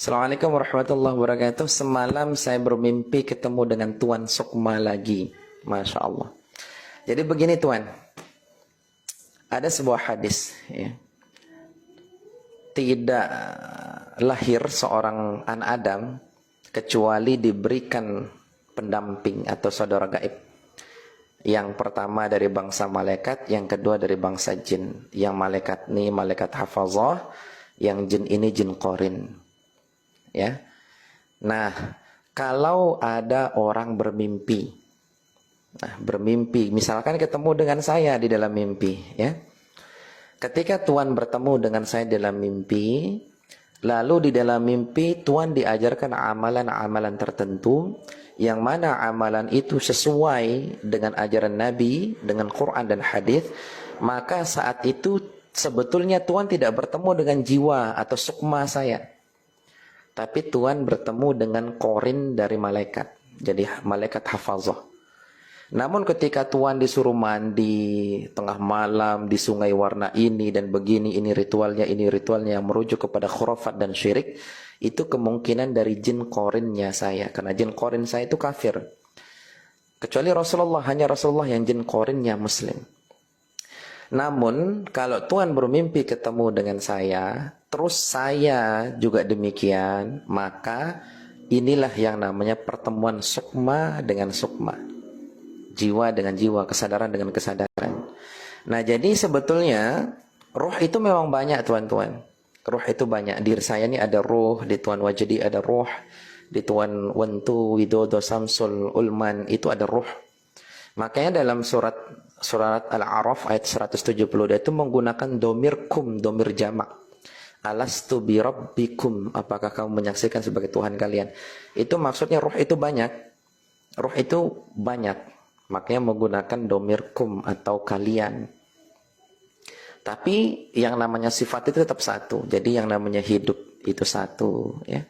Assalamualaikum warahmatullahi wabarakatuh. Semalam saya bermimpi ketemu dengan Tuan Sukma lagi. Masya Allah. Jadi begini Tuan. Ada sebuah hadis. Ya. Tidak lahir seorang anak Adam kecuali diberikan pendamping atau saudara gaib. Yang pertama dari bangsa malaikat, yang kedua dari bangsa jin. Yang malaikat ini malaikat hafazah, yang jin ini jin qarin. Ya. Nah, kalau ada orang bermimpi. Nah, bermimpi, misalkan ketemu dengan saya di dalam mimpi, ya. Ketika Tuhan bertemu dengan saya dalam mimpi, lalu di dalam mimpi Tuhan diajarkan amalan-amalan tertentu, yang mana amalan itu sesuai dengan ajaran Nabi, dengan Quran dan hadis, maka saat itu sebetulnya Tuhan tidak bertemu dengan jiwa atau sukma saya. Tapi Tuhan bertemu dengan korin dari malaikat. Jadi malaikat hafazah. Namun ketika Tuhan disuruh mandi tengah malam di sungai warna ini dan begini, ini ritualnya yang merujuk kepada khurafat dan syirik, itu kemungkinan dari jin korinnya saya. Karena jin korin saya itu kafir. Kecuali Rasulullah, hanya Rasulullah yang jin korinnya muslim. Namun kalau Tuhan bermimpi ketemu dengan saya, terus saya juga demikian, maka inilah yang namanya pertemuan sukma dengan sukma. Jiwa dengan jiwa, kesadaran dengan kesadaran. Nah, jadi sebetulnya roh itu memang banyak tuan-tuan. Roh itu banyak. Diri saya ini ada roh, di Tuan Wajdi ada roh, di Tuan Wentu Widodo Samsul Ulman itu ada roh. Makanya dalam surat Al-A'raf ayat 170 itu menggunakan domir kum, domir jamak. Alastu bi rabbikum, apakah kamu menyaksikan sebagai Tuhan kalian? Itu maksudnya roh itu banyak. Roh itu banyak. Makanya menggunakan domir kum atau kalian. Tapi yang namanya sifat itu tetap satu. Jadi yang namanya hidup itu satu, ya.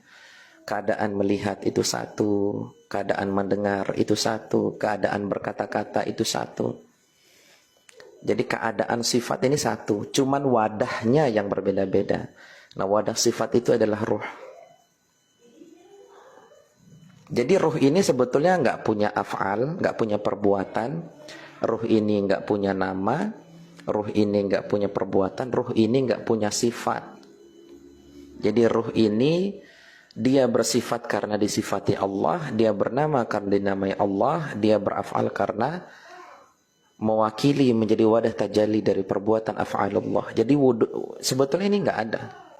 Keadaan melihat itu satu, keadaan mendengar itu satu, keadaan berkata-kata itu satu. Jadi keadaan sifat ini satu, cuman wadahnya yang berbeda-beda. Nah, wadah sifat itu adalah ruh. Jadi ruh ini sebetulnya nggak punya af'al, nggak punya perbuatan. Ruh ini nggak punya nama, ruh ini nggak punya perbuatan, ruh ini nggak punya sifat. Jadi ruh ini dia bersifat karena disifati Allah, dia bernama karena dinamai Allah, dia beraf'al karena mewakili menjadi wadah tajalli dari perbuatan af'alullah. Jadi sebetulnya ini nggak ada.